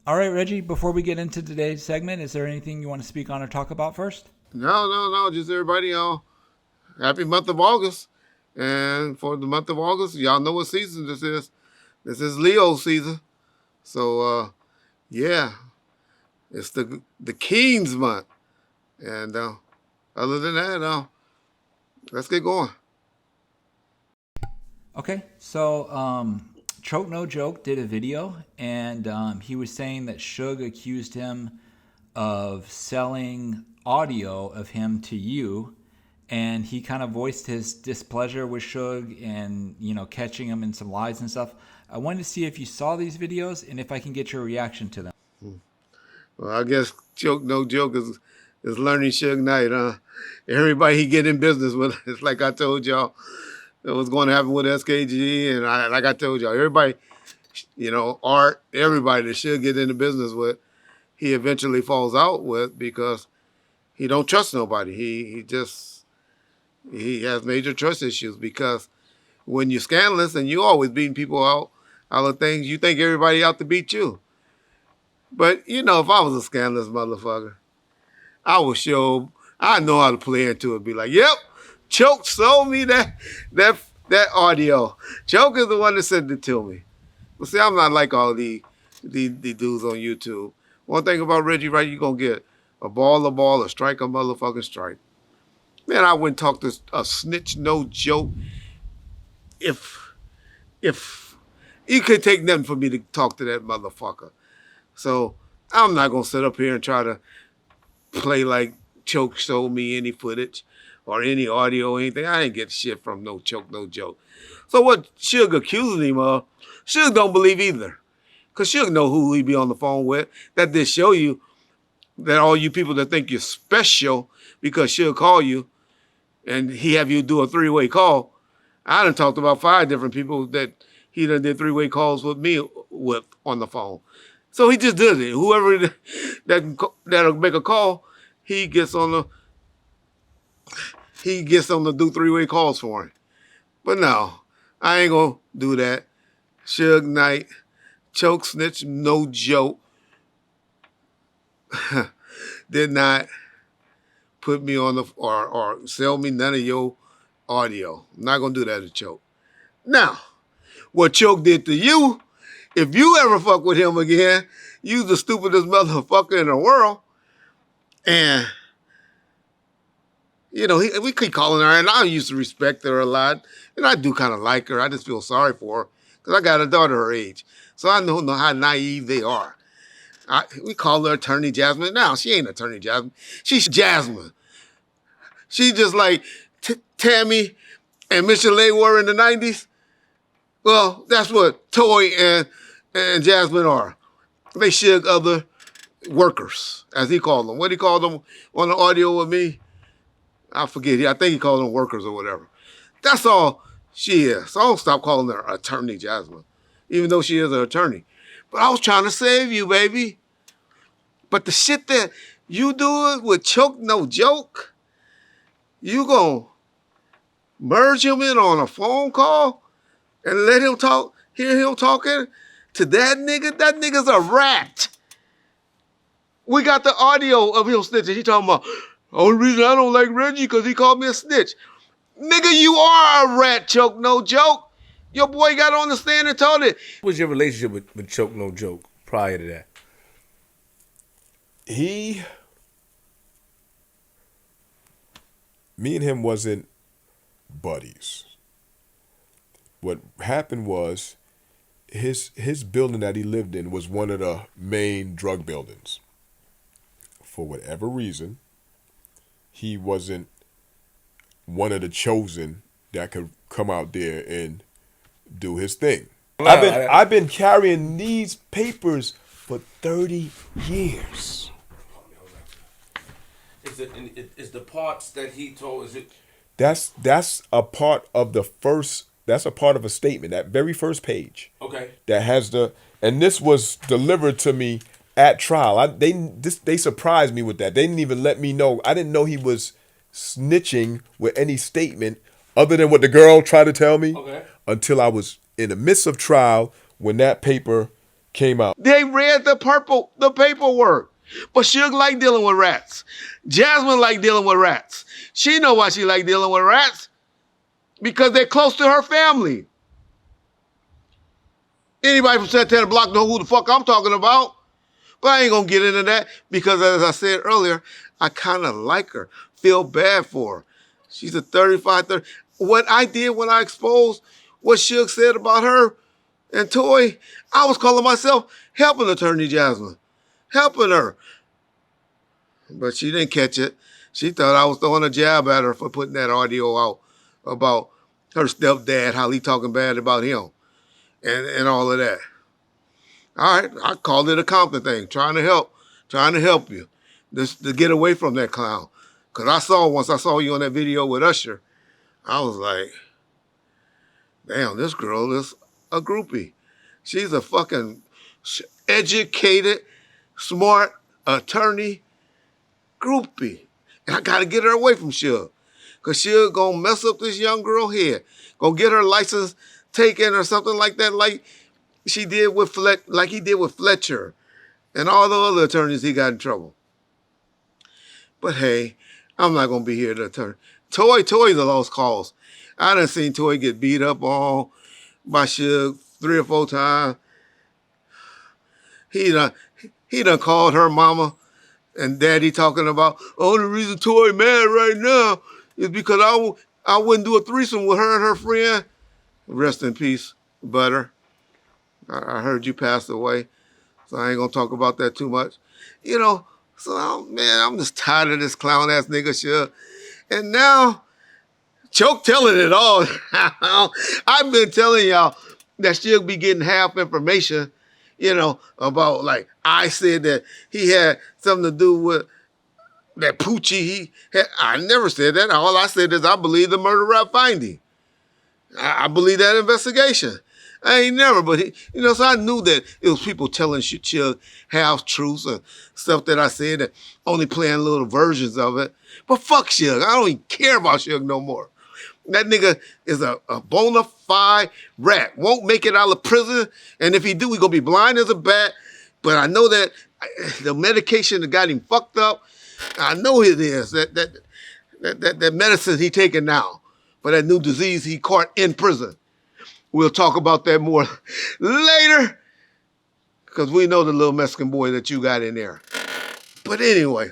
All right, Reggie, before we get into today's segment, is there anything you want to speak on or talk about first? No. Just everybody, happy month of August. And for the month of August, y'all know what season this is. This is Leo season. So, yeah, it's the King's month. And other than that, let's get going. Okay, so Choke No Joke did a video, and he was saying that Suge accused him of selling audio of him to you, and he kind of voiced his displeasure with Suge and, catching him in some lies and stuff. I wanted to see if you saw these videos and if I can get your reaction to them. Well, I guess Joke No Joke is learning Suge Knight, huh? Everybody he get in business with, it's like I told y'all, it was going to happen with SKG, and like I told y'all, everybody, Art, everybody that should get into business with, he eventually falls out with because he don't trust nobody. He has major trust issues because when you're scandalous and you always beating people out of things, you think everybody out to beat you. But if I was a scandalous motherfucker, I know how to play into it. Be like, yep, Choke sold me that audio. Choke is the one that sent it to me. But see, I'm not like all the dudes on YouTube. One thing about Reggie Wright, you're going to get a ball, a strike, a motherfucking strike. Man, I wouldn't talk to a snitch, no joke. If you could take nothing for me to talk to that motherfucker. So I'm not going to sit up here and try to play like Choke showed me any footage or any audio or anything. I ain't get shit from no Choke, no joke. So what Suge accusing him of, Suge don't believe either. Because Suge know who he be on the phone with. That did show you that all you people that think you're special because Suge call you and he have you do a three-way call. I done talked about 5 different people that he done did three-way calls with me with on the phone. So he just does it. Whoever that'll make a call, he gets on the do three-way calls for him. But no, I ain't gonna do that. Suge Knight, Choke snitch, no joke. Did not put me on the or sell me none of your audio. I'm not gonna do that to Choke. Now, what Choke did to you, if you ever fuck with him again, you the stupidest motherfucker in the world. And we keep calling her, and I used to respect her a lot, and I do kind of like her. I just feel sorry for her because I got a daughter her age, so I know how naive they are. We call her Attorney Jasmine. Now, she ain't Attorney Jasmine. She's Jasmine. She just like Tammy and Michelet were in the 90s. Well, that's what Toy and Jasmine are. They shug other workers, as he called them. What he called them on the audio with me? I forget. I think he called them workers or whatever. That's all she is. So I don't stop calling her Attorney Jasmine, even though she is an attorney. But I was trying to save you, baby. But the shit that you do it with Choke No Joke, you gonna merge him in on a phone call and let him talk, hear him talking to that nigga? That nigga's a rat. We got the audio of him snitching. He talking about, only reason I don't like Reggie because he called me a snitch. Nigga, you are a rat, Choke No Joke. Your boy got on the stand and told it. What was your relationship with Choke No Joke prior to that? Me and him wasn't buddies. What happened was his building that he lived in was one of the main drug buildings. For whatever reason, he wasn't one of the chosen that could come out there and do his thing. I've been carrying these papers for 30 years. Is the parts that he told, is it? That's a part of the first. That's a part of a statement. That very first page. Okay. That has and this was delivered to me at trial. They surprised me with that. They didn't even let me know. I didn't know he was snitching with any statement other than what the girl tried to tell me. Okay. Until I was in the midst of trial when that paper came out. They read the paperwork. But Suge like dealing with rats. Jasmine like dealing with rats. She know why she like dealing with rats. Because they're close to her family. Anybody from Santana Block know who the fuck I'm talking about. But I ain't gonna get into that because as I said earlier, I kind of like her. Feel bad for her. She's a 30. What I did when I exposed what Suge said about her and Toy, I was calling myself helping Attorney Jasmine. Helping her. But she didn't catch it. She thought I was throwing a jab at her for putting that audio out about her stepdad, how he talking bad about him and all of that. All right, I called it a Compton thing, trying to help you just to get away from that clown. Because once I saw you on that video with Usher, I was like, damn, this girl is a groupie. She's a fucking educated, smart attorney groupie. And I got to get her away from Suge. Because Suge going to mess up this young girl head. Going to get her license taken or something like that, like he did with Fletcher and all the other attorneys he got in trouble. But hey, I'm not going to be here to turn. Toy's a lost cause. I done seen Toy get beat up on by Suge 3 or 4 times. He done called her mama and daddy talking about, oh, the reason Toy mad right now is because I wouldn't do a threesome with her and her friend. Rest in peace, Butter. I heard you passed away, so I ain't gonna talk about that too much. You know, so I'm just tired of this clown ass nigga Suge. And now, Choke telling it all. I've been telling y'all that Suge be getting half information, you know, about like I said that he had something to do with that Poochie. I never said that. All I said is I believe the murder rap finding. I believe that investigation. I ain't never, but so I knew that it was people telling Suge half truths and stuff that I said that only playing little versions of it. But fuck Suge. I don't even care about Suge no more. That nigga is a bona fide rat. Won't make it out of prison. And if he do, he gonna be blind as a bat. But I know that the medication that got him fucked up, I know it is. That medicine he taking now for that new disease he caught in prison. We'll talk about that more later because we know the little Mexican boy that you got in there. But anyway,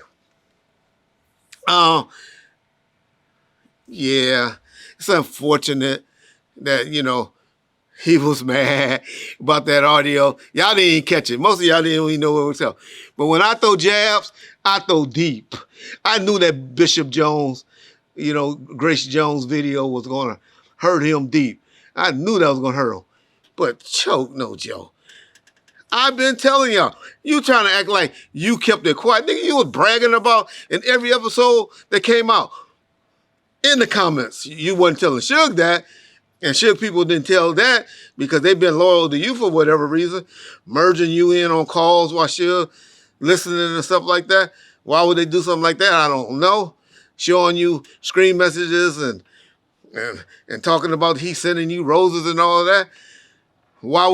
yeah, it's unfortunate that, he was mad about that audio. Y'all didn't even catch it. Most of y'all didn't even know what it was up. But when I throw jabs, I throw deep. I knew that Bishop Jones, Grace Jones video was going to hurt him deep. I knew that was going to hurt him. But Choke, no Joe. I've been telling y'all, you trying to act like you kept it quiet. Nigga, you was bragging about in every episode that came out. In the comments, you wasn't telling Suge that. And Suge people didn't tell that because they've been loyal to you for whatever reason. Merging you in on calls while Suge listening and stuff like that. Why would they do something like that? I don't know. Showing you screen messages and talking about he sending you roses and all of that. Why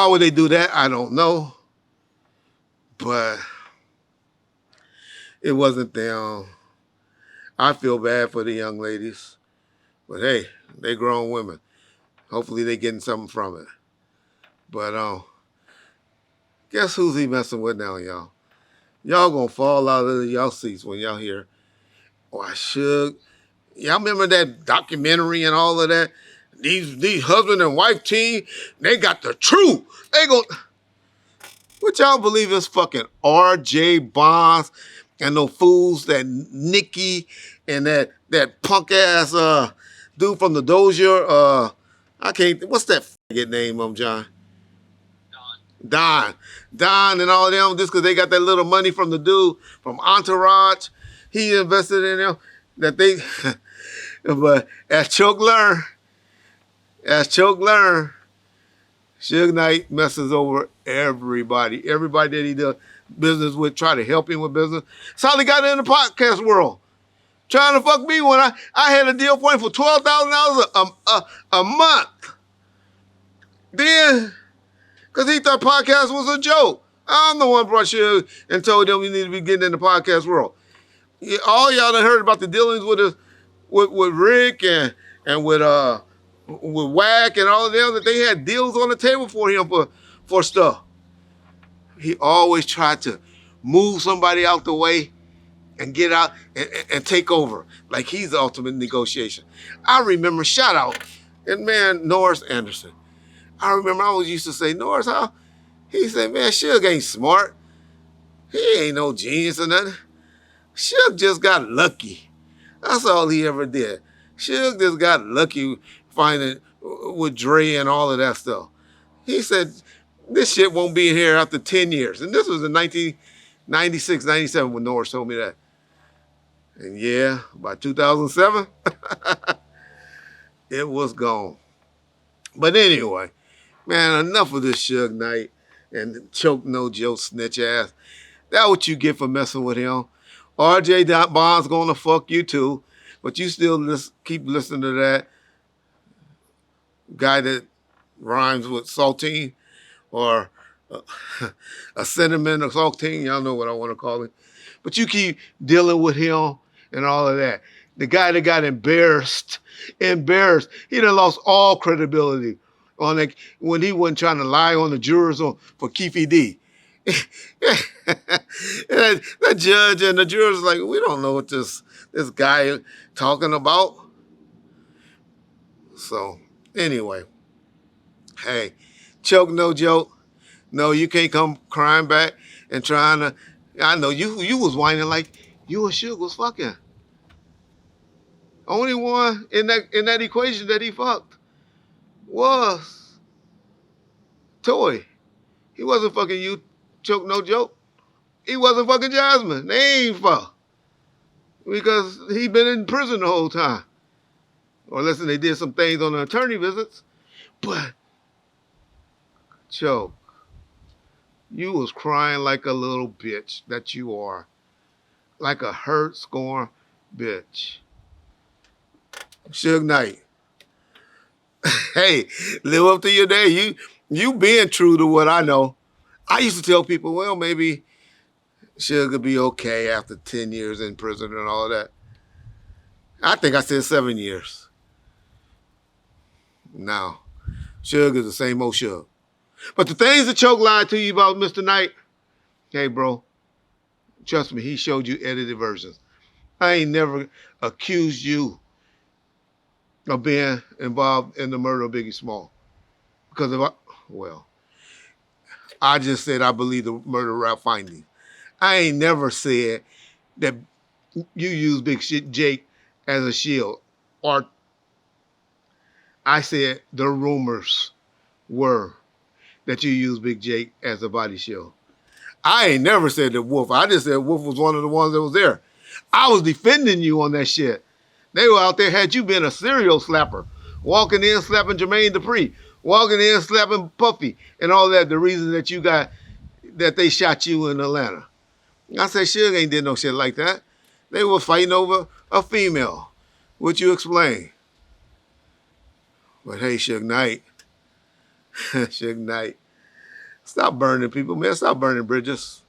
would they do that? I don't know. But it wasn't them. I feel bad for the young ladies. But hey, they grown women. Hopefully they getting something from it. But guess who's he messing with now, y'all? Y'all gonna fall out of y'all seats when y'all hear, oh, I should. Y'all remember that documentary and all of that? These husband and wife team, they got the truth. They go. What y'all believe is fucking R.J. Bonds and those fools that Nikki and that punk ass dude from the Dozier, I can't, what's that faggot name, John? Don and all them, just because they got that little money from the dude from Entourage. He invested in them. That they, but as Choke learn, Suge Knight messes over everybody. Everybody that he does business with, try to help him with business. That's how he got in the podcast world. Trying to fuck me when I had a deal for him for $12,000 a month. Then, because Because he thought podcast was a joke. I'm the one brought Suge and told them we need to be getting in the podcast world. Yeah, all y'all done heard about the dealings with Rick and with Wack and all of them, that they had deals on the table for him for stuff. He always tried to move somebody out the way and get out and take over. Like he's the ultimate negotiation. I remember, shout out, and man, Norris Anderson. I remember I always used to say, Norris, how? He said, man, Suge ain't smart. He ain't no genius or nothing. Suge just got lucky. That's all he ever did. Suge just got lucky finding with Dre and all of that stuff. He said, this shit won't be here after 10 years. And this was in 1996, 97 when Norris told me that. And yeah, by 2007, it was gone. But anyway, man, enough of this Suge Knight and choke no joke snitch ass. That's what you get for messing with him. RJ Bond's gonna fuck you too, but you still keep listening to that guy that rhymes with saltine or a cinnamon or saltine. Y'all know what I want to call it. But you keep dealing with him and all of that. The guy that got embarrassed. He done lost all credibility on it when he wasn't trying to lie on the jurors for Keffe D. that judge and the jurors like, we don't know what this guy talking about. So anyway, hey, choke no joke. No, you can't come crying back and trying to. I know you was whining like you and Suge was fucking. Only one in that equation that he fucked was Toy. He wasn't fucking you, choke no joke. He wasn't fucking Jasmine. They ain't fuck. Because he been in prison the whole time. Or listen, they did some things on the attorney visits. But, Choke, you was crying like a little bitch that you are. Like a hurt, scorned bitch. Suge Knight. Hey, live up to your day. You being true to what I know. I used to tell people, well, maybe Suge could be okay after 10 years in prison and all of that. I think I said 7 years. No. Suge is the same old Suge. But the things that Choke lied to you about Mr. Knight, hey, bro, trust me, he showed you edited versions. I ain't never accused you of being involved in the murder of Biggie Small. Because I just said I believe the murder rap finding. I ain't never said that you use Big Shit Jake as a shield. Or I said the rumors were that you use Big Jake as a body shield. I ain't never said that Wolf. I just said Wolf was one of the ones that was there. I was defending you on that shit. They were out there, had you been a serial slapper, walking in, slapping Jermaine Dupri, walking in, slapping Puffy, and all that, the reason that you got, that they shot you in Atlanta. I said, Suge ain't did no shit like that. They were fighting over a female. What you explain? But hey, Suge Knight. Suge Knight. Stop burning people, man. Stop burning bridges.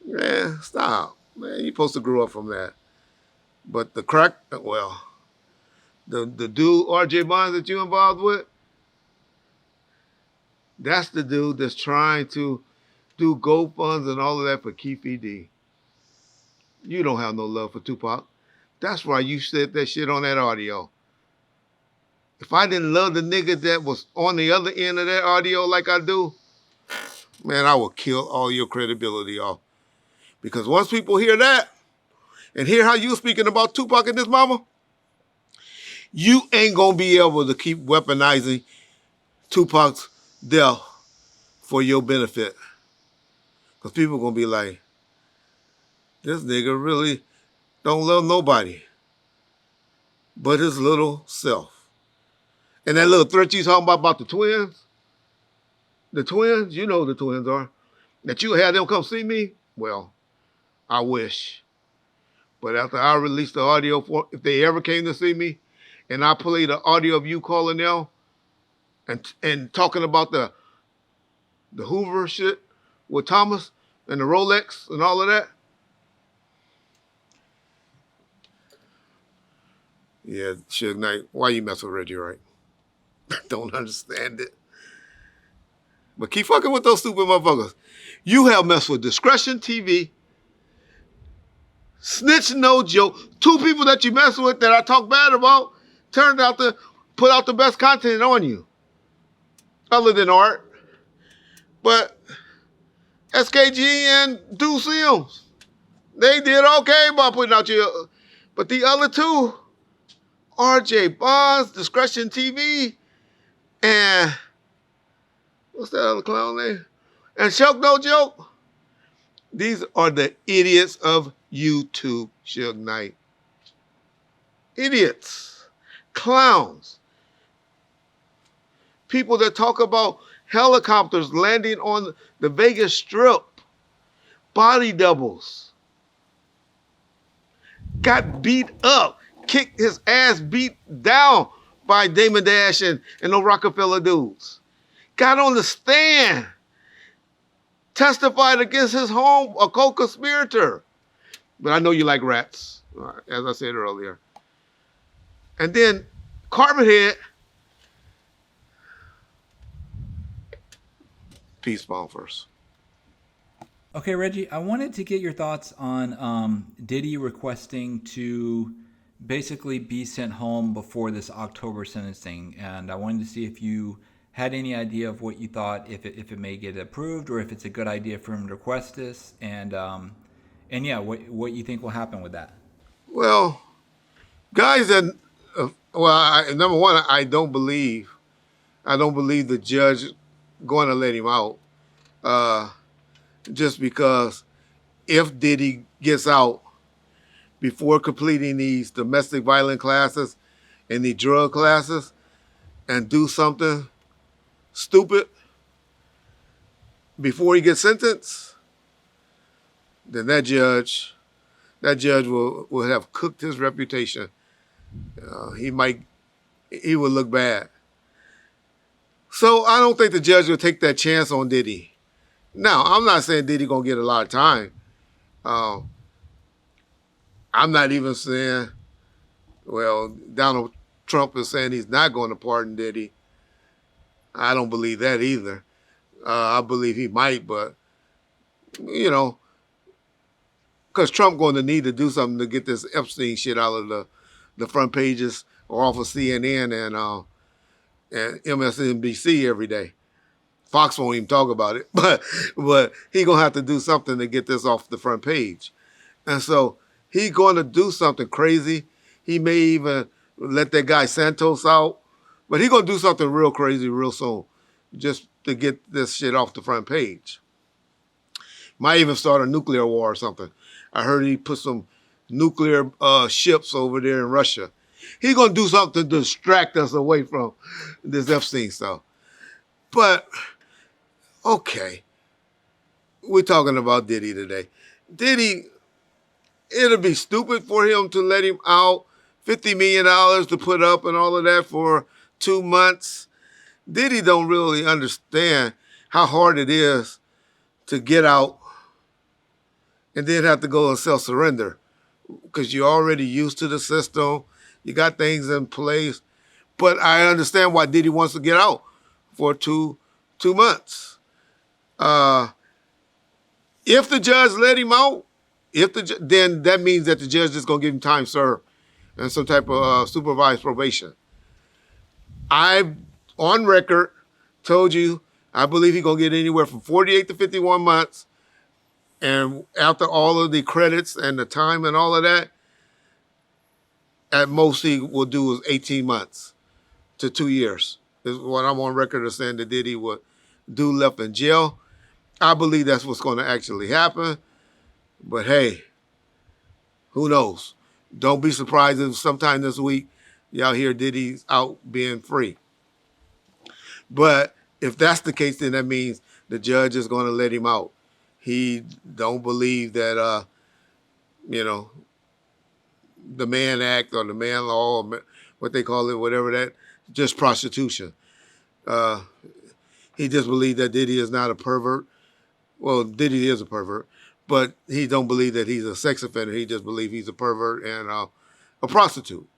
Man, stop. Man, you're supposed to grow up from that. But the crack, well, the dude, RJ Bonds, that you involved with, that's the dude that's trying to do GoFunds and all of that for Keffe D. You don't have no love for Tupac. That's why you said that shit on that audio. If I didn't love the nigga that was on the other end of that audio like I do, man, I would kill all your credibility off. Because once people hear that, and hear how you speaking about Tupac and this mama, you ain't gonna be able to keep weaponizing Tupac's death for your benefit. Because people gonna be like, this nigga really don't love nobody but his little self. And that little threat you talking about the twins, you know who the twins are, that you had them come see me, well, I wish. But after I released the audio, if they ever came to see me, and I played the audio of you calling them and talking about the the Hoover shit with Thomas and the Rolex and all of that. Yeah, Suge Knight, why you mess with Reggie Wright? Don't understand it. But keep fucking with those stupid motherfuckers. You have messed with Discretion TV, Snitch No Joke. Two people that you mess with that I talk bad about turned out to put out the best content on you. Other than art. But SKG and Deuce Sims, they did okay by putting out your. But the other two, RJ Bonds, Discretion TV, and what's that other clown name? And Shock No Joke. These are the idiots of YouTube, Suge Knight. Idiots. Clowns. People that talk about helicopters landing on the Vegas Strip. Body doubles. Got beat up. Kicked his ass beat down by Damon Dash and the Rockefeller dudes. Got on the stand. Testified against his home, a co-conspirator. But I know you like rats, as I said earlier. And then Carbonhead, peace bomb first. Okay, Reggie, I wanted to get your thoughts on Diddy requesting to basically be sent home before this October sentencing. And I wanted to see if you had any idea of what you thought, if it may get approved, or if it's a good idea for him to request this, and yeah, what you think will happen with that. Well, guys, that number one, I don't believe the judge going to let him out, just because if Diddy gets out before completing these domestic violence classes and the drug classes and do something stupid before he gets sentenced, then that judge will have cooked his reputation. He will look bad. So I don't think the judge will take that chance on Diddy. Now, I'm not saying Diddy gonna get a lot of time. I'm not even saying, well, Donald Trump is saying he's not going to pardon Diddy. I don't believe that either. I believe he might, but, you know, because Trump going to need to do something to get this Epstein shit out of the front pages or off of CNN and MSNBC every day. Fox won't even talk about it, but he going to have to do something to get this off the front page. And so he going to do something crazy. He may even let that guy Santos out. But he going to do something real crazy real soon just to get this shit off the front page. Might even start a nuclear war or something. I heard he put some nuclear ships over there in Russia. He going to do something to distract us away from this Epstein stuff. But, okay. We're talking about Diddy today. Diddy, it'll be stupid for him to let him out. $50 million to put up and all of that for 2 months. Diddy don't really understand how hard it is to get out and then have to go and self-surrender because you're already used to the system. You got things in place. But I understand why Diddy wants to get out for two months. If the judge let him out, then that means that the judge is going to give him time served and some type of supervised probation. I've, on record, told you I believe he's going to get anywhere from 48 to 51 months. And after all of the credits and the time and all of that, at most he will do is 18 months to 2 years. Is what I'm on record as saying that Diddy would do left in jail. I believe that's what's going to actually happen. But hey, who knows? Don't be surprised if sometime this week y'all hear Diddy's out being free. But if that's the case, then that means the judge is going to let him out. He don't believe that, the Mann Act or the Mann Law, or what they call it, whatever that, just prostitution. He just believed that Diddy is not a pervert. Well, Diddy is a pervert, but he don't believe that he's a sex offender. He just believes he's a pervert and a prostitute.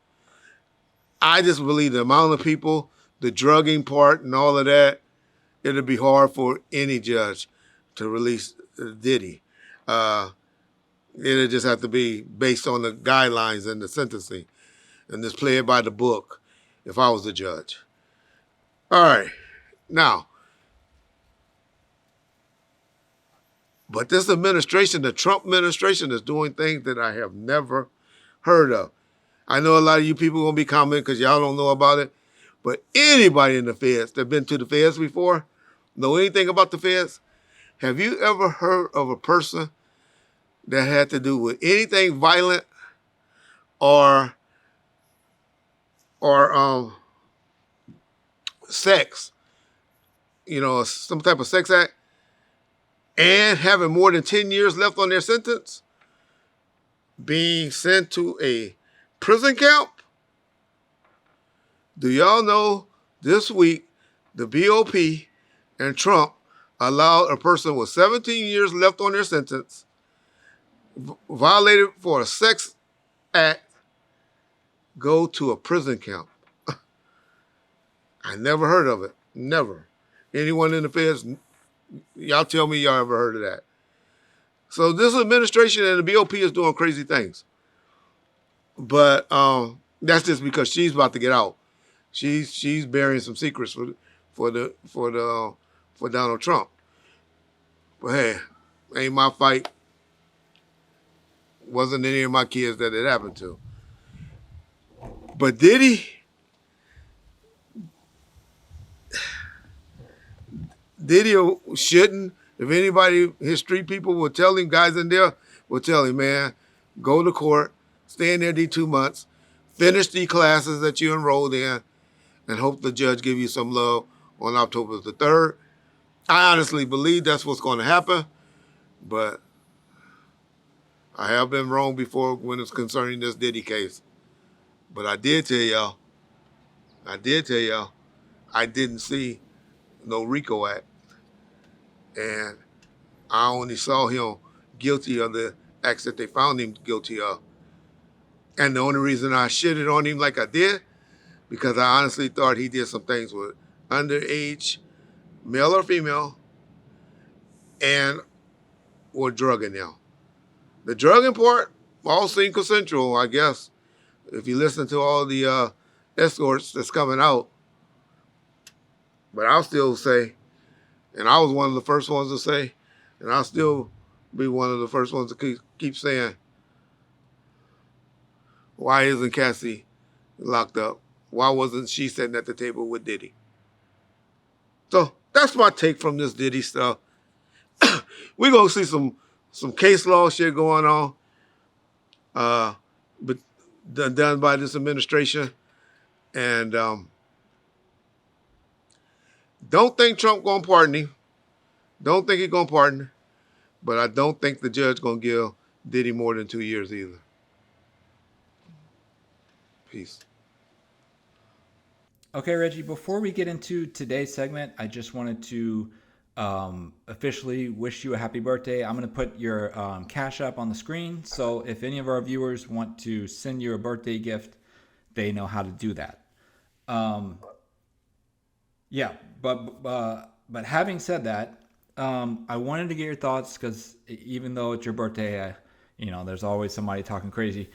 I just believe the amount of people, the drugging part and all of that, it'll be hard for any judge to release Diddy. It'll just have to be based on the guidelines and the sentencing and just play it by the book if I was the judge. All right. Now, but this administration, the Trump administration, is doing things that I have never heard of. I know a lot of you people are going to be commenting because y'all don't know about it, but anybody in the feds that been to the feds before, know anything about the feds? Have you ever heard of a person that had to do with anything violent or sex, some type of sex act, and having more than 10 years left on their sentence, being sent to a prison camp? Do y'all know this week the BOP and Trump allowed a person with 17 years left on their sentence, violated for a sex act, go to a prison camp? I never heard of it. Never. Anyone in the feds, y'all tell me y'all ever heard of that. So this administration and the BOP is doing crazy things. But that's just because she's about to get out. She's burying some secrets for Donald Trump. But hey, ain't my fight. Wasn't any of my kids that it happened to. But Diddy shouldn't. If anybody, his street people will tell him, guys in there will tell him, man, go to court, stay in there these 2 months, finish the classes that you enrolled in, and hope the judge give you some love on October the 3rd. I honestly believe that's what's going to happen, but I have been wrong before when it's concerning this Diddy case. But I did tell y'all, I didn't see no RICO Act. And I only saw him guilty of the acts that they found him guilty of. And the only reason I shitted on him like I did, because I honestly thought he did some things with underage, male or female, and were drugging them. The drugging part all seemed consensual, I guess, if you listen to all the escorts that's coming out. But I'll still say, and I was one of the first ones to say, and I'll still be one of the first ones to keep saying, why isn't Cassie locked up? Why wasn't she sitting at the table with Diddy? So that's my take from this Diddy stuff. We're going to see some case law shit going on, but done by this administration. And don't think Trump going to pardon him. Don't think he's going to pardon him. But I don't think the judge going to give Diddy more than 2 years either. Peace. Okay, Reggie, before we get into today's segment, I just wanted to officially wish you a happy birthday. I'm going to put your Cash App on the screen. So if any of our viewers want to send you a birthday gift, they know how to do that. Yeah, but having said that, I wanted to get your thoughts because even though it's your birthday, there's always somebody talking crazy.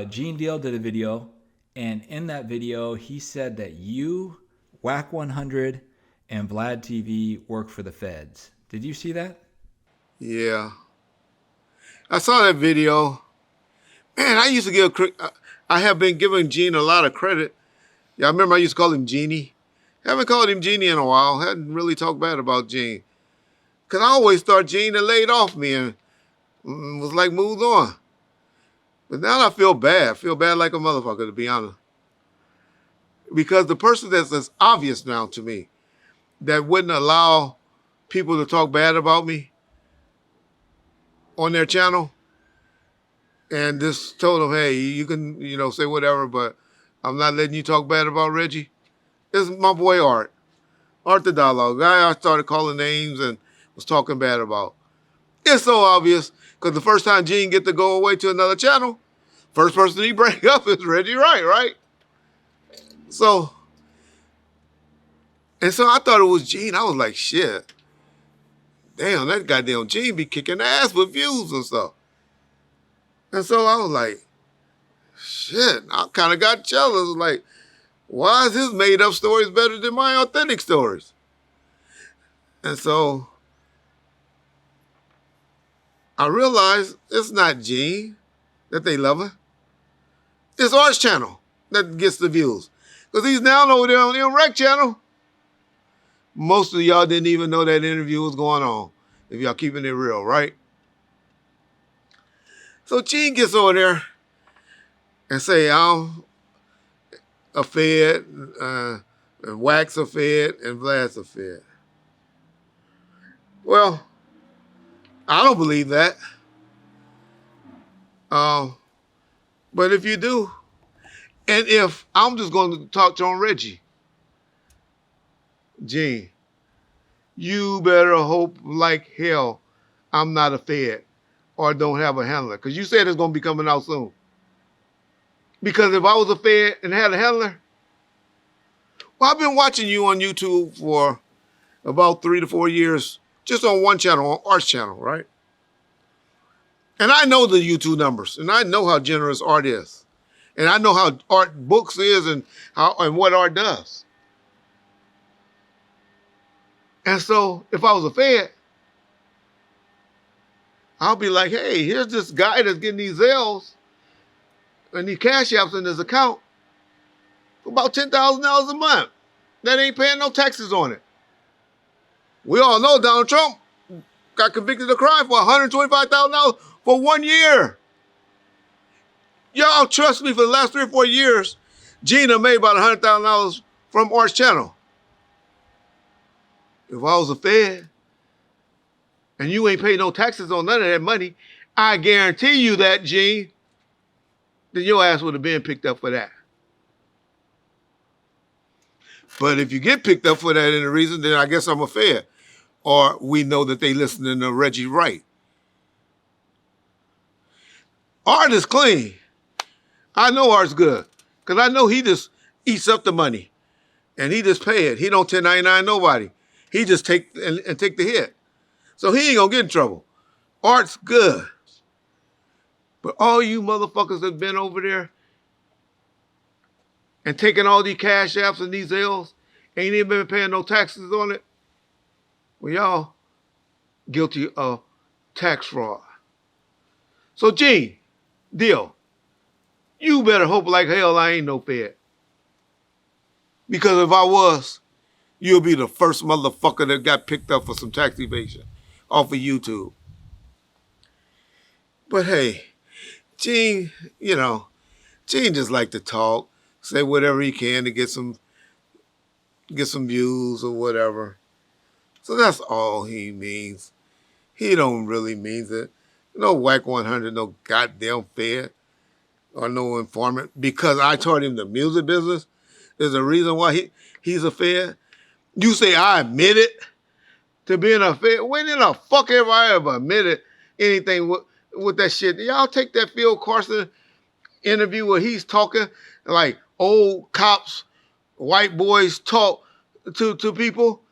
Gene Deal did a video, and in that video, he said that you, Wack100, and Vlad TV work for the feds. Did you see that? Yeah. I saw that video. Man, I have been giving Gene a lot of credit. Yeah, I remember I used to call him Genie. Haven't called him Genie in a while. Hadn't really talked bad about Gene. Because I always thought Gene had laid off me and was like moved on. But now I feel bad. I feel bad like a motherfucker, to be honest. Because the person that's obvious now to me, that wouldn't allow people to talk bad about me on their channel, and just told them, hey, you can, say whatever, but I'm not letting you talk bad about Reggie. It's my boy Art. Art the dialogue. Guy I started calling names and was talking bad about. It's so obvious because the first time Gene get to go away to another channel, first person he bring up is Reggie Wright, right? So, and so I thought it was Gene. I was like, shit. Damn, that goddamn Gene be kicking ass with views and stuff. And so I was like, shit, I kind of got jealous. Like, why is his made up stories better than my authentic stories? And so I realized it's not Gene that they love her. It's Art's channel that gets the views. Because he's now over there on the Rec channel. Most of y'all didn't even know that interview was going on, if y'all keeping it real, right? So Gene gets over there and say, I'm a Fed, and Wax a Fed, and Vlad's a Fed. Well, I don't believe that. But if you do, and if I'm just going to talk to Reggie, Gene, you better hope like hell I'm not a Fed or don't have a handler. Because you said it's going to be coming out soon. Because if I was a Fed and had a handler, well, I've been watching you on YouTube for about 3 to 4 years, just on one channel, on Art's channel, right? And I know the YouTube numbers, and I know how generous Art is. And I know how Art books is and what Art does. And so if I was a Fed, I'll be like, hey, here's this guy that's getting these Zelles and these cash apps in his account for about $10,000 a month. That ain't paying no taxes on it. We all know Donald Trump got convicted of crime for $125,000 for 1 year. Y'all trust me, for the last 3 or 4 years, Gina made about $100,000 from Art's channel. If I was a Fed and you ain't paying no taxes on none of that money, I guarantee you that, Gene, then your ass would have been picked up for that. But if you get picked up for that in a reason, then I guess I'm a Fed. Or we know that they listening to Reggie Wright. Art is clean. I know Art's good. Because I know he just eats up the money. And he just pay it. He don't 1099 nobody. He just take and take the hit. So he ain't going to get in trouble. Art's good. But all you motherfuckers that been over there and taking all these cash apps and these L's, ain't even been paying no taxes on it, well, y'all guilty of tax fraud. So, Gene, deal. You better hope like hell I ain't no Fed. Because if I was, you'll be the first motherfucker that got picked up for some tax evasion off of YouTube. But hey, Gene, Gene just like to talk, say whatever he can to get some views or whatever. So that's all he means. He don't really mean it. No Wack100, no goddamn Fed or no informant. Because I taught him the music business. There's a reason why he's a Fed. You say I admitted to being a Fed. When in the fuck have I ever admitted anything with that shit? Y'all take that Phil Carson interview where he's talking like old cops, white boys talk to people.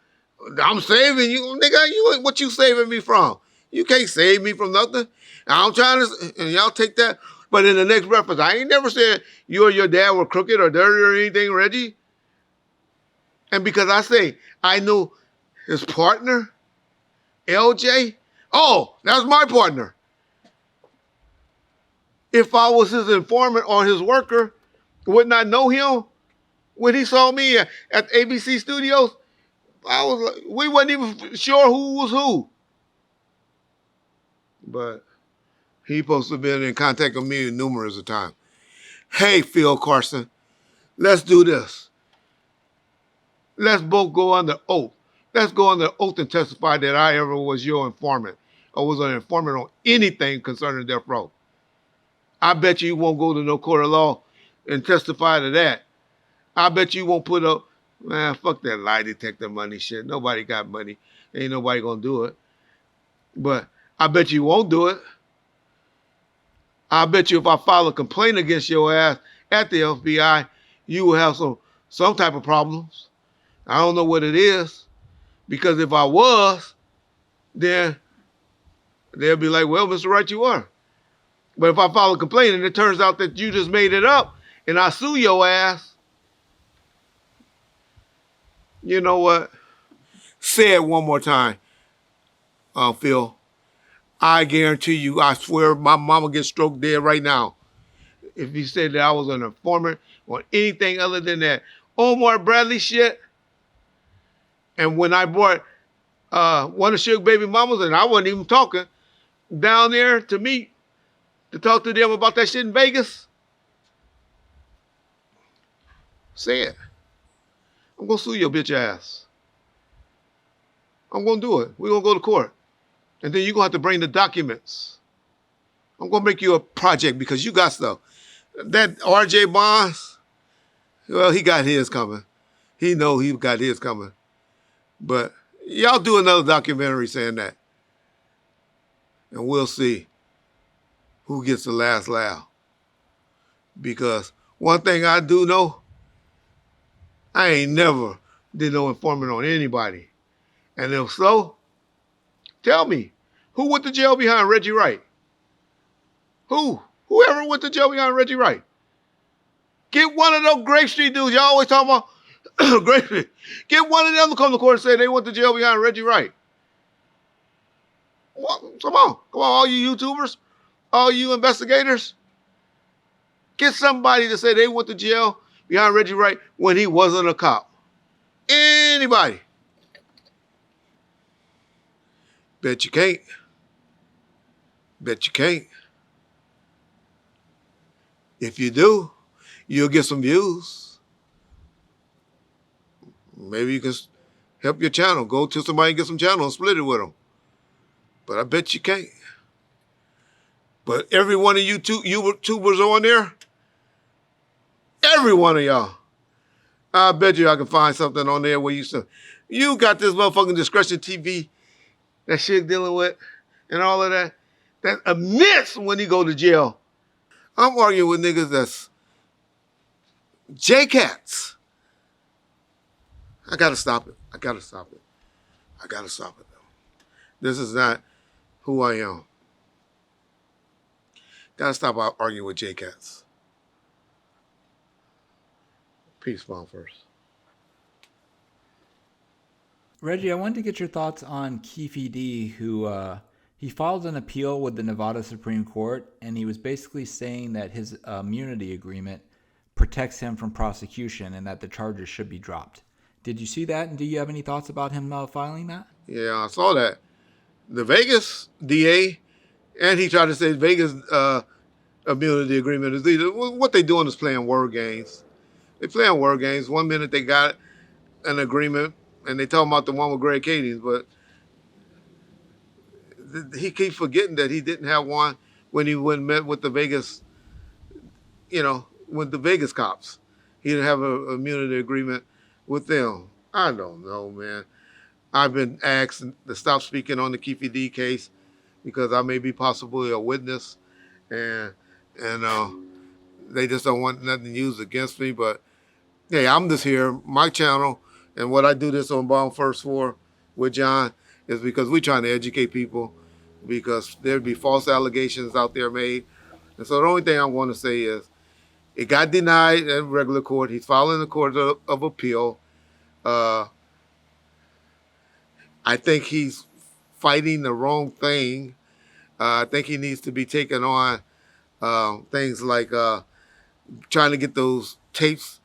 I'm saving you, nigga. What you saving me from? You can't save me from nothing. I'm trying to, and y'all take that. But in the next reference, I ain't never said you or your dad were crooked or dirty or anything, Reggie. And because I say I knew his partner, LJ. Oh, that's my partner. If I was his informant or his worker, would not know him when he saw me at ABC Studios. We wasn't even sure who was who. But he supposed to have been in contact with me numerous times. Hey, Phil Carson, let's do this. Let's both go under oath. Let's go under oath and testify that I ever was your informant or was an informant on anything concerning death row. I bet you won't go to no court of law and testify to that. I bet you won't put up Man, fuck that lie detector money shit. Nobody got money. Ain't nobody gonna do it. But I bet you won't do it. I bet you if I file a complaint against your ass at the FBI, you will have some type of problems. I don't know what it is. Because if I was, then they'll be like, well, Mr. Wright, you are. But if I file a complaint and it turns out that you just made it up and I sue your ass, you know what? Say it one more time, Phil. I guarantee you, I swear my mama gets struck dead right now. If you said that I was an informant or anything other than that Omar Bradley shit, and when I brought one of Suge baby mamas, and I wasn't even talking, down there to meet, to talk to them about that shit in Vegas, say it. I'm going to sue your bitch ass. I'm going to do it. We're going to go to court. And then you're going to have to bring the documents. I'm going to make you a project because you got stuff. That RJ Bonds, well, he got his coming. He know he got his coming. But y'all do another documentary saying that. And we'll see who gets the last laugh. Because one thing I do know, I ain't never did no informant on anybody. And if so, tell me, who went to jail behind Reggie Wright? Who? Whoever went to jail behind Reggie Wright? Get one of those Grape Street dudes. Y'all always talking about Grape Street. Get one of them to come to court and say they went to jail behind Reggie Wright. Come on, all you YouTubers, all you investigators. Get somebody to say they went to jail behind Reggie Wright when he wasn't a cop. Anybody. Bet you can't. Bet you can't. If you do, you'll get some views. Maybe you can help your channel. Go to somebody and get some channel and split it with them. But I bet you can't. But every one of you YouTubers on there, every one of y'all, I bet you I can find something on there where you got this motherfucking discretion TV that shit dealing with and all of that. That admits when he go to jail. I'm arguing with niggas that's J-Cats. I gotta stop it. I gotta stop it. This is not who I am. Gotta stop arguing with J-Cats. Peace bomb first. Reggie, I wanted to get your thoughts on Keffe D, who he filed an appeal with the Nevada Supreme Court, and he was basically saying that his immunity agreement protects him from prosecution and that the charges should be dropped. Did you see that, and do you have any thoughts about him filing that? Yeah, I saw that. The Vegas DA, and he tried to say Vegas immunity agreement is either. What they doing is playing word games. They playing word games. 1 minute they got an agreement, and they talking about the one with Greg Cadies, but he keeps forgetting that he didn't have one when he went and met with the Vegas, with the Vegas cops. He didn't have an immunity agreement with them. I don't know, man. I've been asked to stop speaking on the Keefe D case because I may be possibly a witness, and they just don't want nothing used against me. But hey, I'm just here, my channel, and what I do this on Bomb First for with John is because we're trying to educate people, because there'd be false allegations out there made. And so the only thing I'm going to say is it got denied in regular court. He's filing the court of appeal. I think he's fighting the wrong thing. I think he needs to be taking on things like trying to get those tapes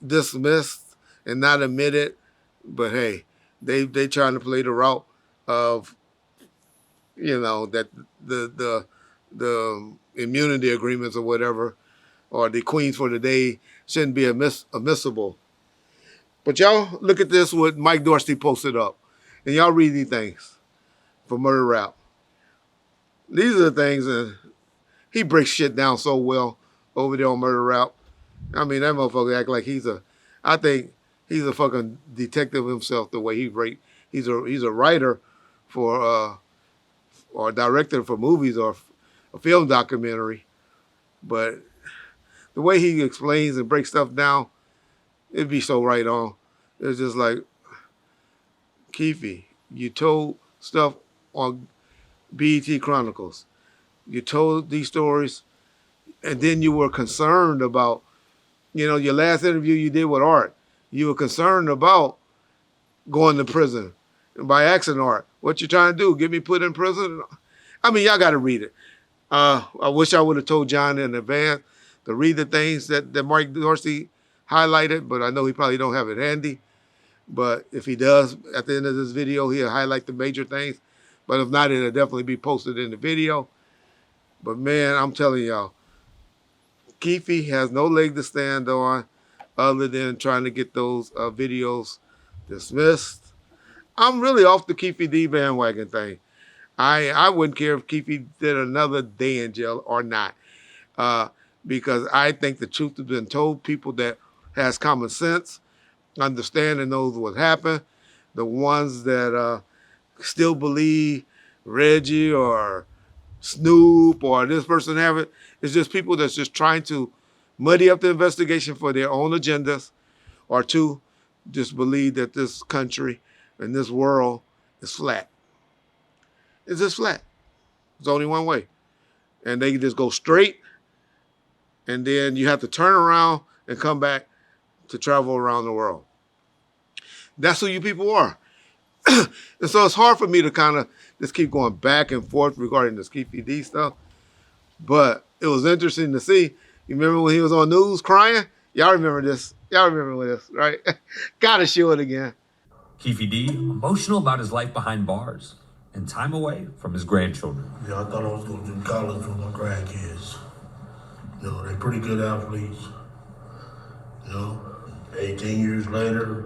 dismissed and not admitted. But hey, they trying to play the route of, that the immunity agreements or whatever, or the Queens for the Day shouldn't be admissible. But y'all look at this, what Mike Dorsey posted up. And y'all read these things for Murder Rap. These are the things, and he breaks shit down so well over there on Murder Rap. I mean, that motherfucker act like I think he's a fucking detective himself. The way he write, he's a writer for or a director for movies or a film documentary. But the way he explains and breaks stuff down, it'd be so right on. It's just like, Keefe, you told stuff on BET Chronicles. You told these stories, and then you were concerned about, your last interview you did with Art. You were concerned about going to prison by asking Art, what you trying to do? Get me put in prison? I mean, y'all got to read it. I wish I would have told John in advance to read the things that Mike Dorsey highlighted, but I know he probably don't have it handy. But if he does, at the end of this video, he'll highlight the major things. But if not, it'll definitely be posted in the video. But man, I'm telling y'all, Keefe has no leg to stand on other than trying to get those videos dismissed. I'm really off the Keffe D bandwagon thing. I wouldn't care if Keefe did another day in jail or not. Because I think the truth has been told. People that has common sense, understand and knows what happened. The ones that still believe Reggie or Snoop or this person have it, it's just people that's just trying to muddy up the investigation for their own agendas, or two, just believe that this country and this world is flat. It's just flat. It's only one way. And they can just go straight, and then you have to turn around and come back to travel around the world. That's who you people are. And so it's hard for me to kind of just keep going back and forth regarding this Keffe D stuff. But it was interesting to see. You remember when he was on news crying? Y'all remember this. Y'all remember this, right? Gotta show it again. Keffe D, emotional about his life behind bars and time away from his grandchildren. Yeah, I thought I was going to do college with my grandkids. They're pretty good athletes. 18 years later,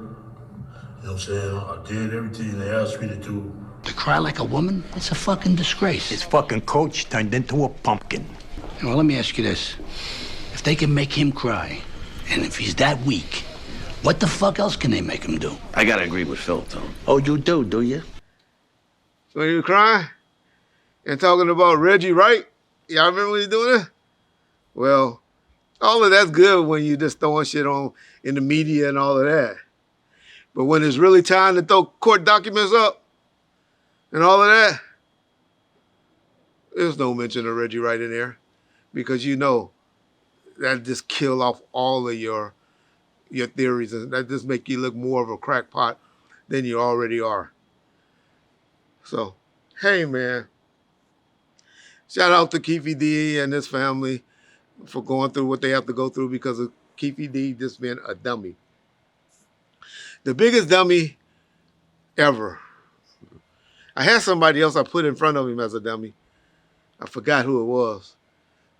you know what I'm saying, I did everything they asked me to do. To cry like a woman? It's a fucking disgrace. His fucking coach turned into a pumpkin. Well, let me ask you this. If they can make him cry, and if he's that weak, what the fuck else can they make him do? I gotta agree with Phil, Tom. Oh, you do you? When he was crying and talking about Reggie Wright, y'all remember when he was doing that? Well, all of that's good when you just throwing shit on in the media and all of that. But when it's really time to throw court documents up and all of that, there's no mention of Reggie Wright in there, because that just kill off all of your theories, and that just make you look more of a crackpot than you already are. So, hey man, shout out to Keffe D and his family for going through what they have to go through because of Keffe D just being a dummy. The biggest dummy ever. I had somebody else I put in front of him as a dummy. I forgot who it was.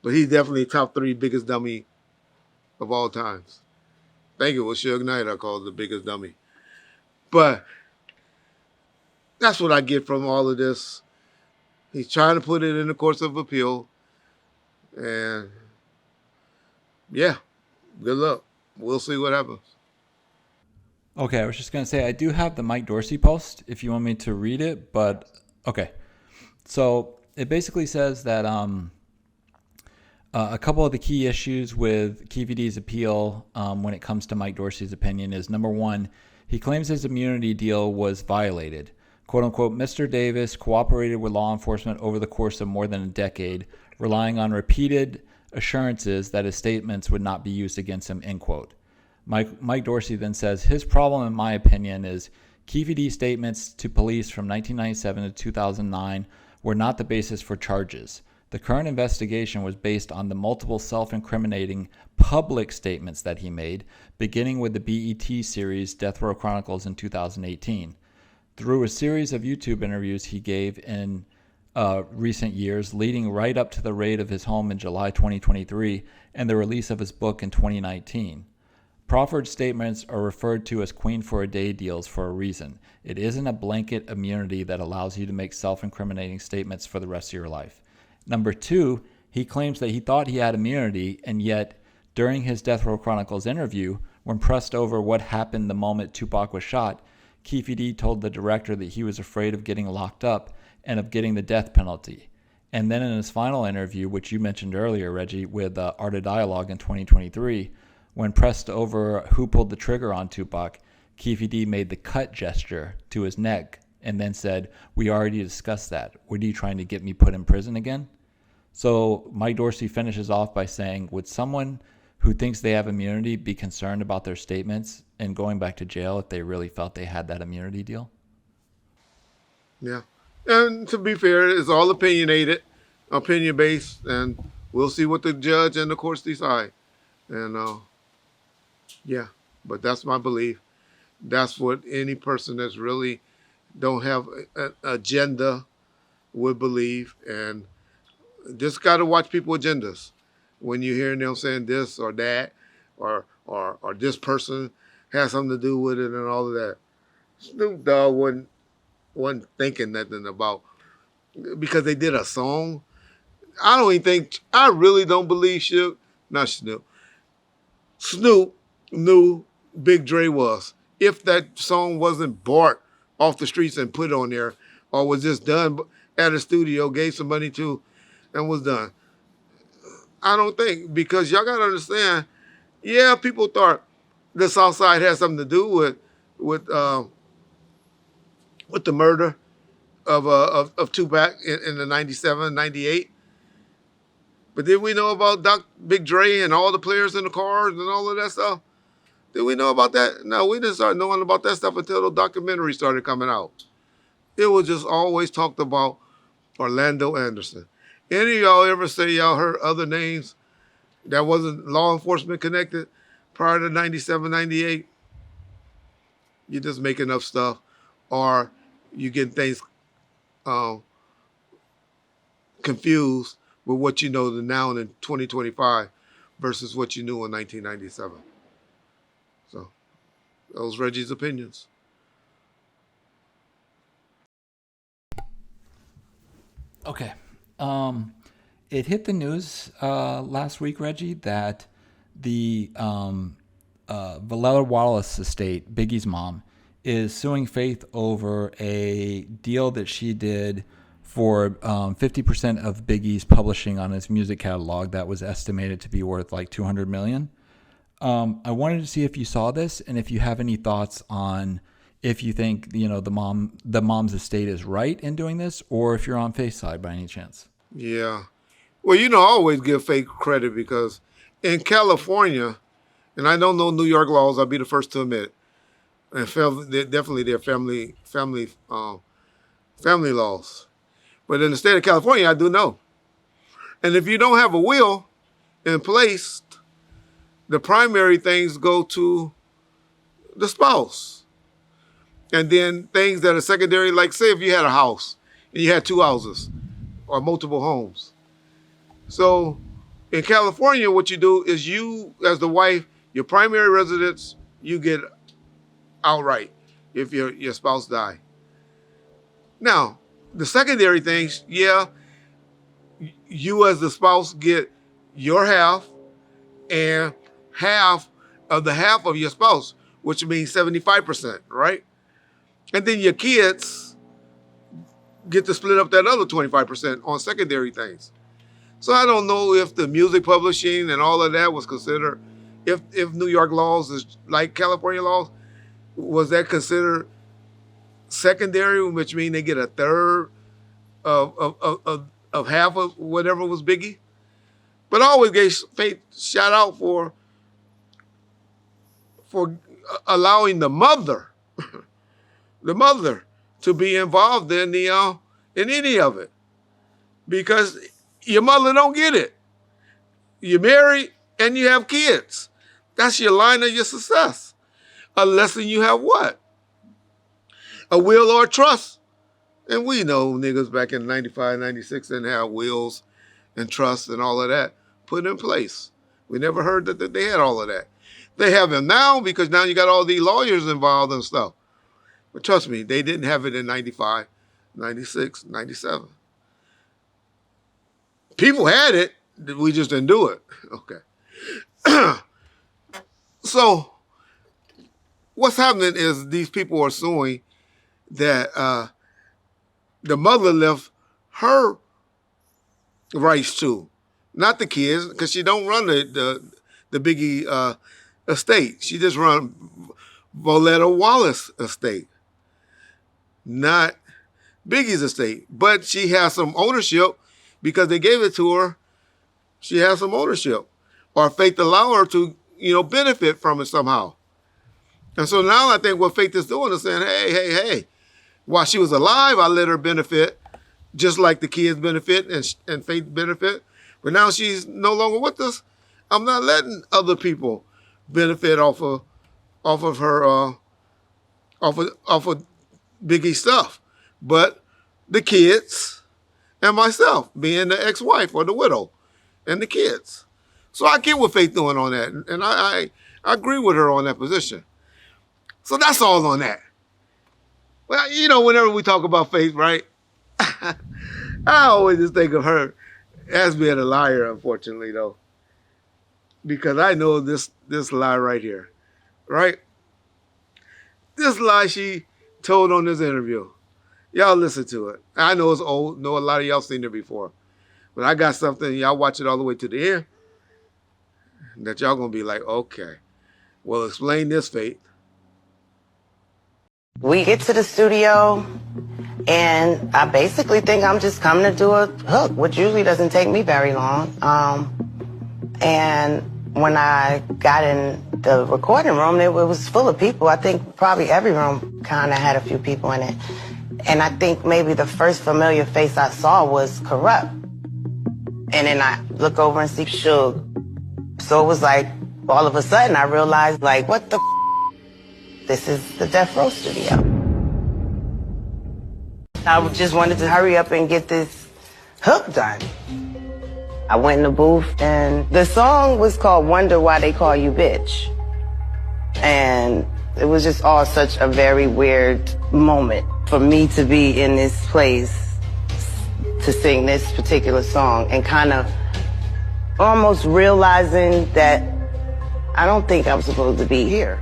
But he's definitely top 3 biggest dummy of all times. I think it was Suge Knight I called the biggest dummy. But that's what I get from all of this. He's trying to put it in the courts of appeal. And yeah, good luck. We'll see what happens. Okay, I was just going to say, I do have the Mike Dorsey post if you want me to read it, but okay. So it basically says that a couple of the key issues with Keffe D's appeal when it comes to Mike Dorsey's opinion is, number one, he claims his immunity deal was violated. Quote unquote, Mr. Davis cooperated with law enforcement over the course of more than a decade, relying on repeated assurances that his statements would not be used against him, end quote. Mike Dorsey then says, his problem, in my opinion, is Keffe D's statements to police from 1997 to 2009 were not the basis for charges. The current investigation was based on the multiple self-incriminating public statements that he made, beginning with the BET series Death Row Chronicles in 2018. Through a series of YouTube interviews he gave in recent years, leading right up to the raid of his home in July 2023 and the release of his book in 2019. Proffered statements are referred to as Queen for a Day deals for a reason. It isn't a blanket immunity that allows you to make self-incriminating statements for the rest of your life. Number two, he claims that he thought he had immunity, and yet during his Death Row Chronicles interview, When pressed over what happened the moment Tupac was shot, Keffe D told the director that he was afraid of getting locked up and of getting the death penalty. And then in his final interview, which you mentioned earlier, Reggie, with Art of Dialogue in 2023, when pressed over who pulled the trigger on Tupac, Keffe D made the cut gesture to his neck and then said, "We already discussed that. What are you trying to get me put in prison again?" So Mike Dorsey finishes off by saying, would someone who thinks they have immunity be concerned about their statements and going back to jail if they really felt they had that immunity deal? Yeah. And to be fair, it's all opinionated, opinion-based, and we'll see what the judge and the courts decide. And, yeah, but that's my belief. That's what any person that's really don't have an agenda would believe. And just got to watch people's agendas. When you hear them saying this or that, or this person has something to do with it and all of that. Snoop Dogg wasn't thinking nothing about, because they did a song. I really don't believe Snoop knew Big Dre was. If that song wasn't bought off the streets and put on there, or was just done at a studio, gave some money to, and was done. I don't think, because y'all gotta understand, yeah, people thought the South Side had something to do with the murder of Tupac in the 97, 98. But did we know about Big Dre and all the players in the cars and all of that stuff? Did we know about that? No, we didn't start knowing about that stuff until the documentary started coming out. It was just always talked about Orlando Anderson. Any of y'all ever say y'all heard other names that wasn't law enforcement connected prior to 97, 98? You're just making up stuff, or you getting things confused with what you know now in 2025 versus what you knew in 1997. So, those Reggie's opinions. Okay. It hit the news last week, Reggie, that the Valella Wallace estate, Biggie's mom, is suing Faith over a deal that she did for 50% of Biggie's publishing on his music catalog that was estimated to be worth like $200 million. I wanted to see if you saw this and if you have any thoughts on if you think, the mom's estate is right in doing this, or if you're on Faith's side by any chance. Yeah. Well, I always give Faith credit, because in California, and I don't know New York laws, I'll be the first to admit, and definitely their family laws. But in the state of California, I do know. And if you don't have a will in place, the primary things go to the spouse. And then things that are secondary, like say if you had a house and you had two houses or multiple homes. So in California, what you do is you, as the wife, your primary residence, you get outright if your spouse die. Now, the secondary things, yeah, you as the spouse get your half and half of your spouse, which means 75%, right? And then your kids get to split up that other 25% on secondary things. So I don't know if the music publishing and all of that was considered, if New York laws is like California laws, was that considered secondary, which means they get a third of half of whatever was Biggie? But I always gave Faith shout out for allowing the mother to be involved in any of it, because your mother don't get it. You're married and you have kids. That's your line of your success, unless you have what? A will or a trust. And we know niggas back in 95, 96 didn't have wills and trusts and all of that put in place. We never heard that they had all of that. They have them now, because now you got all these lawyers involved and stuff. But trust me, they didn't have it in 95, 96, 97. People had it, we just didn't do it. Okay. So what's happening is these people are suing that the mother left her rights to, not the kids, because she don't run the Biggie estate. She just run Voletta Wallace estate, not Biggie's estate. But she has some ownership because they gave it to her. She has some ownership, or Faith allow her to, benefit from it somehow. And so now I think what Faith is doing is saying, hey, while she was alive, I let her benefit, just like the kids benefit and Faith benefit. But now she's no longer with us. I'm not letting other people benefit off of her off of Biggie stuff, but the kids and myself, being the ex-wife or the widow, and the kids. So I get what Faith doing on that, and I agree with her on that position. So that's all on that. Well, whenever we talk about Faith, right, I always just think of her as being a liar, unfortunately, though, because I know this lie right here, right? This lie she told on this interview. Y'all listen to it. I know it's old. Know a lot of y'all seen it before. But I got something, y'all watch it all the way to the end, that y'all going to be like, okay, well, explain this, Faith. We get to the studio, and I basically think I'm just coming to do a hook, which usually doesn't take me very long. And when I got in the recording room, it was full of people. I think probably every room kind of had a few people in it. And I think maybe the first familiar face I saw was Corrupt. And then I look over and see Suge. So it was like, all of a sudden I realized, like, what the This is the Death Row studio. I just wanted to hurry up and get this hook done. I went in the booth, and the song was called Wonder Why They Call You Bitch. And it was just all such a very weird moment for me to be in this place to sing this particular song and kind of almost realizing that I don't think I'm supposed to be here.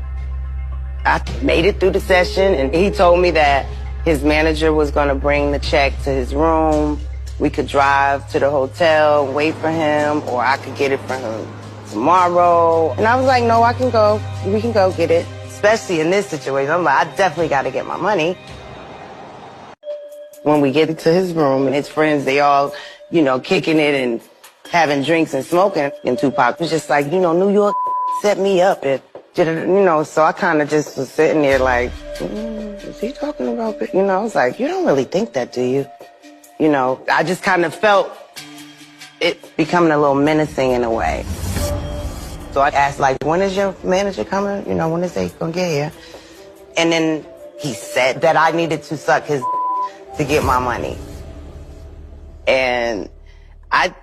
I made it through the session, and he told me that his manager was going to bring the check to his room. We could drive to the hotel, wait for him, or I could get it for him tomorrow. And I was like, no, I can go. We can go get it. Especially in this situation. I'm like, I definitely got to get my money. When we get to his room and his friends, they all, kicking it and having drinks and smoking. And Tupac was just like, New York set me up. And, so I kind of just was sitting there like, is he talking about it? I was like, you don't really think that, do you? I just kind of felt it becoming a little menacing in a way. So I asked, like, when is your manager coming? When is they gonna get here? And then he said that I needed to suck his to get my money. And I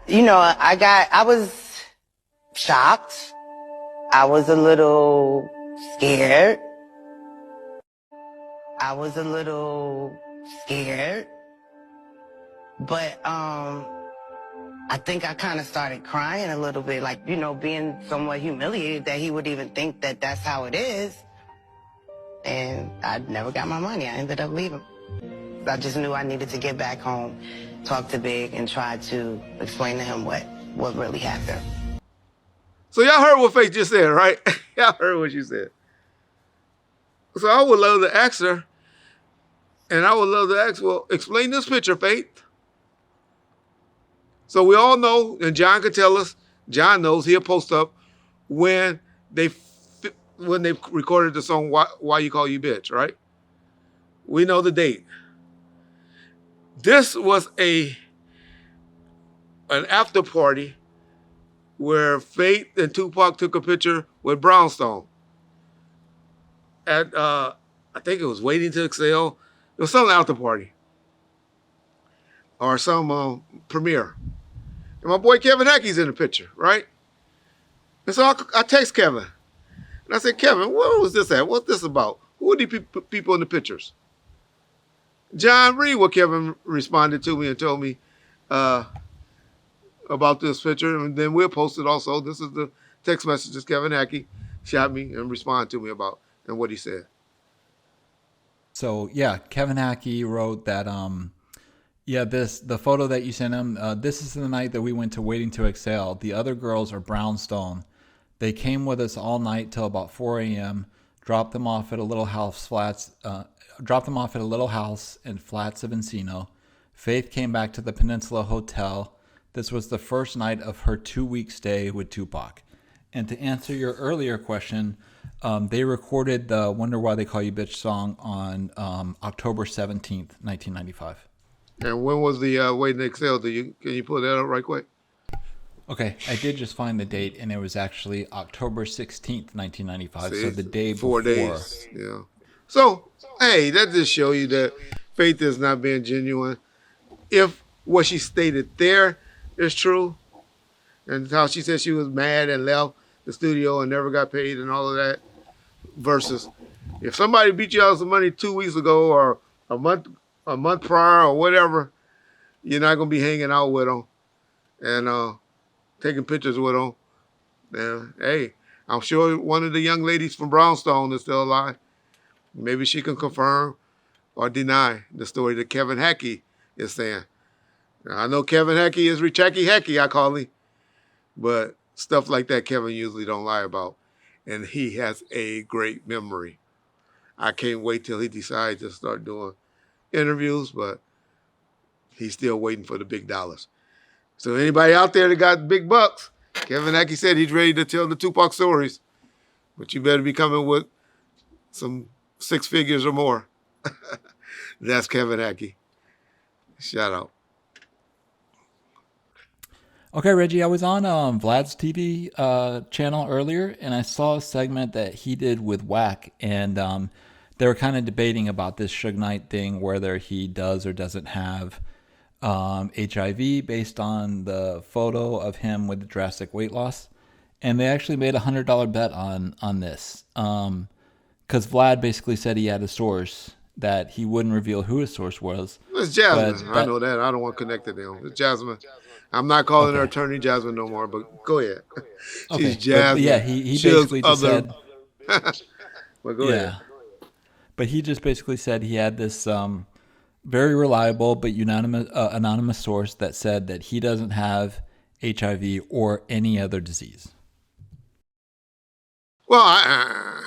was shocked. I was a little scared. But I think I kind of started crying a little bit, like, being somewhat humiliated that he would even think that that's how it is. And I never got my money. I ended up leaving. I just knew I needed to get back home, talk to Big, and try to explain to him what really happened. So y'all heard what Faith just said, right? Y'all heard what she said. So I would love to ask her, and I would love to ask, well, explain this picture, Faith. So we all know, and John can tell us, John knows, he'll post up when they recorded the song Why You Call You Bitch, right? We know the date. This was an after party where Faith and Tupac took a picture with Brownstone at, I think it was Waiting to Exhale. It was some after party or some premiere. And my boy Kevin Hackey's in the picture, right? And so I text Kevin. And I said, Kevin, what was this at? What's this about? Who are these people in the pictures? John, read what Kevin responded to me and told me about this picture. And then we'll post it also. This is the text messages Kevin Hackey shot me and responded to me about. and what he said. So yeah, Kevin Hackey wrote that the photo that you sent him, this is the night that we went to Waiting to Exhale. The other girls are brownstone. They came with us all night till about 4 a.m. Dropped them off at a little house in Flats of Encino. Faith came back to the Peninsula Hotel. This was the first night of her 2-week stay with Tupac. And to answer your earlier question, they recorded the Wonder Why They Call You Bitch song on October 17th, 1995. And when was the Waiting to Exhale? Can you pull that up right quick? Okay, I did just find the date, and it was actually October 16th, 1995, so the day 4 before. days, yeah. So, hey, that just show you that Faith is not being genuine. If what she stated there is true, and how she said she was mad and left the studio and never got paid and all of that, versus if somebody beat you out of some money 2 weeks ago or a month prior or whatever, you're not going to be hanging out with them and taking pictures with them. And hey, I'm sure one of the young ladies from Brownstone is still alive. Maybe she can confirm or deny the story that Kevin Hackey is saying. Now, I know Kevin Hackey is Richacky Hackey, I call him. But stuff like that Kevin usually don't lie about. And he has a great memory. I can't wait till he decides to start doing interviews, but he's still waiting for the big dollars. So anybody out there that got big bucks, Kevin Hackey said he's ready to tell the Tupac stories. But you better be coming with some 6 figures or more. That's Kevin Hackey. Shout out. Okay, Reggie, I was on Vlad's TV channel earlier, and I saw a segment that he did with Wack, and they were kind of debating about this Suge Knight thing, whether he does or doesn't have HIV based on the photo of him with the drastic weight loss. And they actually made a $100 bet on this. Because Vlad basically said he had a source that he wouldn't reveal who his source was. It's Jasmine. I know that. I don't want to connect to them. It's Jasmine. I'm not calling her attorney Jasmine no more, but go ahead. She's Jasmine. But yeah, he basically just said. Well, go ahead. But he just basically said he had this very reliable but anonymous source that said that he doesn't have HIV or any other disease. Well, I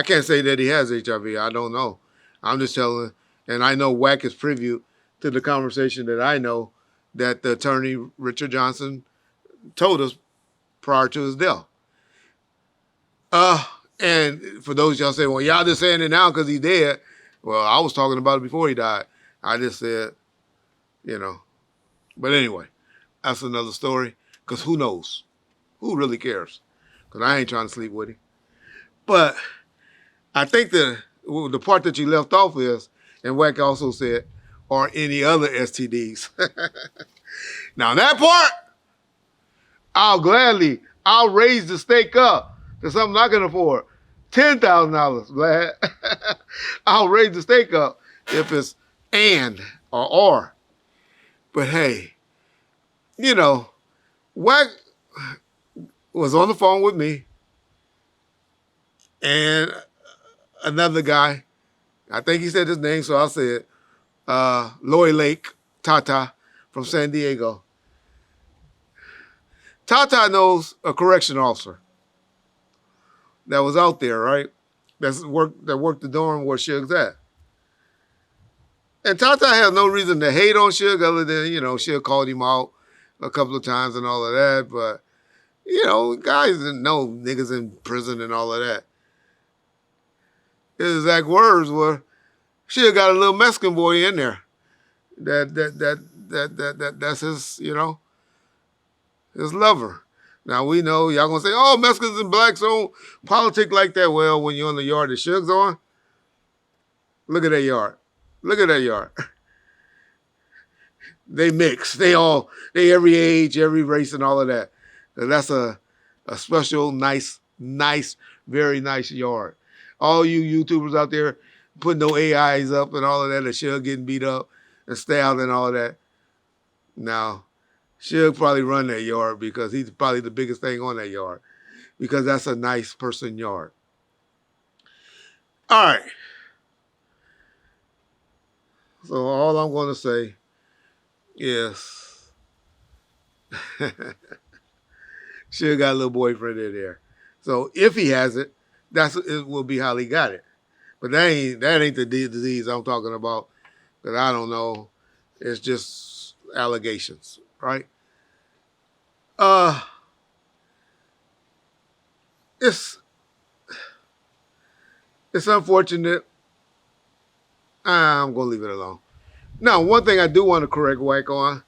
can't say that he has HIV. I don't know. I'm just telling, and I know Wack is privy to the conversation that I know that the attorney, Richard Johnson, told us prior to his death. And for those y'all say, well, y'all just saying it now because he's dead. Well, I was talking about it before he died. I just said, But anyway, that's another story. Because who knows? Who really cares? Because I ain't trying to sleep with him. But I think the part that you left off is, and Wack also said, or any other STDs. Now that part, I'll raise the stake up to something I can afford. $10,000, Vlad. I'll raise the stake up if it's and or. But hey, Wack was on the phone with me and another guy. I think he said his name, so I'll say it. Loy Lake, Tata from San Diego. Tata knows a correction officer that was out there, right? That worked the dorm where Suge's at. And Tata has no reason to hate on Suge other than, Suge called him out a couple of times and all of that. But, guys didn't know niggas in prison and all of that. His exact words were, Suge got a little Mexican boy in there. That's his, his lover. Now we know y'all gonna say, oh, Mexicans and blacks don't politic like that. Well, when you're in the yard that Suge's on, look at that yard. Look at that yard. They mix. They every age, every race, and all of that. And that's a special, nice, very nice yard. All you YouTubers out there putting no AIs up and all of that, and Suge getting beat up and stabbed and all of that. Now, Suge probably run that yard because he's probably the biggest thing on that yard because that's a nice person yard. All right. So all I'm going to say is Suge got a little boyfriend in there. So if he has it, it will be how he got it. But that ain't the disease I'm talking about. Because I don't know. It's just allegations, right? It's unfortunate. I'm gonna leave it alone. Now, one thing I do want to correct Wack on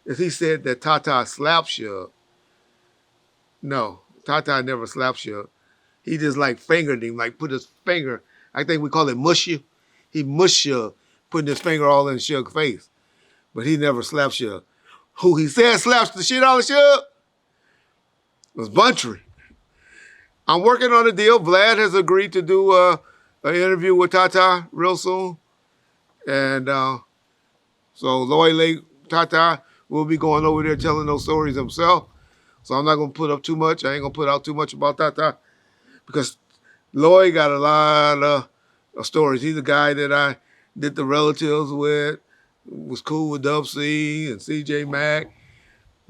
is he said that Tata slapped Suge. No, Tata never slapped Suge. He just like fingered him, like put his finger. I think we call it mush you. He mushed Suge, putting his finger all in Suge's face. But he never slapped Suge. Who he said slaps the shit out of Suge was Buntry. I'm working on a deal. Vlad has agreed to do an interview with Tata real soon. And so Lloyd Lake Tata will be going over there telling those stories himself. So I'm not going to put up too much. I ain't going to put out too much about Tata because Lloyd got a lot of stories. He's the guy that I did the relatives with, was cool with Dub C and CJ Mack.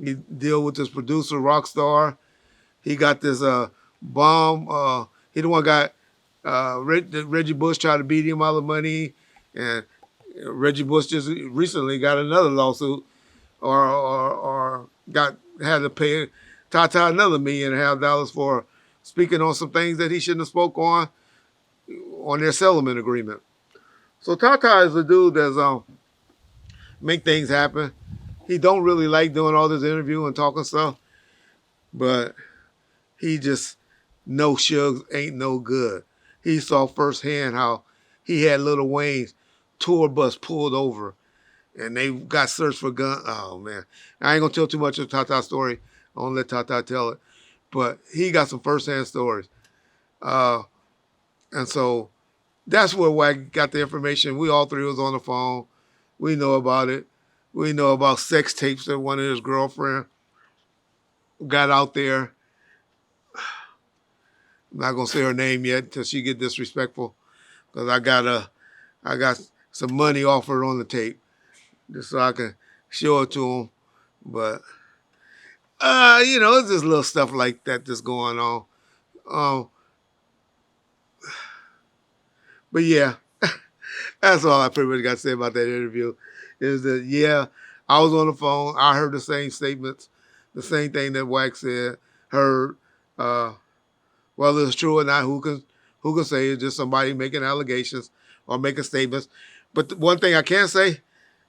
He deal with this producer, Rockstar. He got this bomb. He the one got Reggie Bush tried to beat him out of money, and Reggie Bush just recently got another lawsuit, or had to pay Tata another $1.5 million for speaking on some things that he shouldn't have spoke on their settlement agreement. So Tata is a dude that's make things happen. He don't really like doing all this interview and talking stuff, but he just know Suge ain't no good. He saw firsthand how he had Lil Wayne's tour bus pulled over and they got searched for gun. Oh, man. I ain't going to tell too much of Tata's story. I'm going to let Tata tell it. But he got some firsthand stories. And so that's where Wack got the information. We all three was on the phone. We know about it. We know about sex tapes that one of his girlfriend got out there. I'm not gonna say her name yet until she get disrespectful, because I got some money offered on the tape just so I can show it to him. But it's just little stuff like that that's going on. But yeah, that's all I pretty much got to say about that interview. Is that I was on the phone. I heard the same statements, the same thing that Wack said. Heard. Whether it's true or not, who can say? It's just somebody making allegations or making statements. But one thing I can say,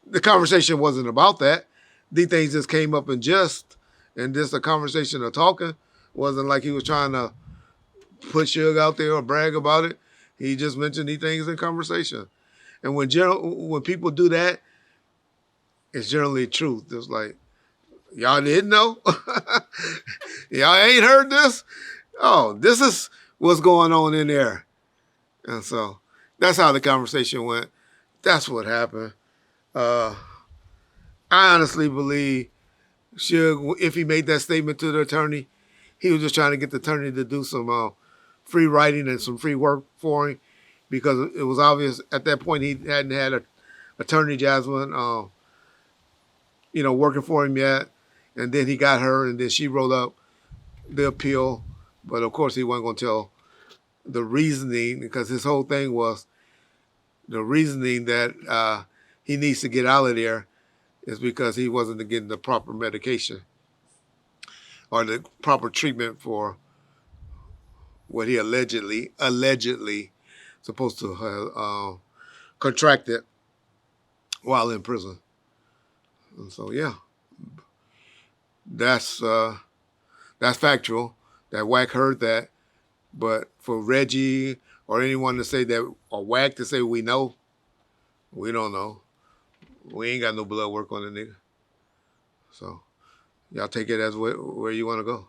the conversation wasn't about that. These things just came up in just a conversation of talking. Wasn't like he was trying to put Suge out there or brag about it. He just mentioned these things in conversation. And when people do that, it's generally truth. It's like, y'all didn't know? Y'all ain't heard this? Oh, this is what's going on in there. And so that's how the conversation went. That's what happened. I honestly believe Suge, if he made that statement to the attorney, he was just trying to get the attorney to do some free writing and some free work for him, because it was obvious at that point he hadn't had an attorney, Jasmine, working for him yet. And then he got her, and then she wrote up the appeal. But of course, he wasn't going to tell the reasoning, because his whole thing was the reasoning that he needs to get out of there is because he wasn't getting the proper medication or the proper treatment for what he allegedly supposed to have contracted while in prison. And so, yeah, that's factual. That Wack heard that, but for Reggie or anyone to say that, or Wack to say we know, we don't know. We ain't got no blood work on the nigga. So y'all take it as where you want to go.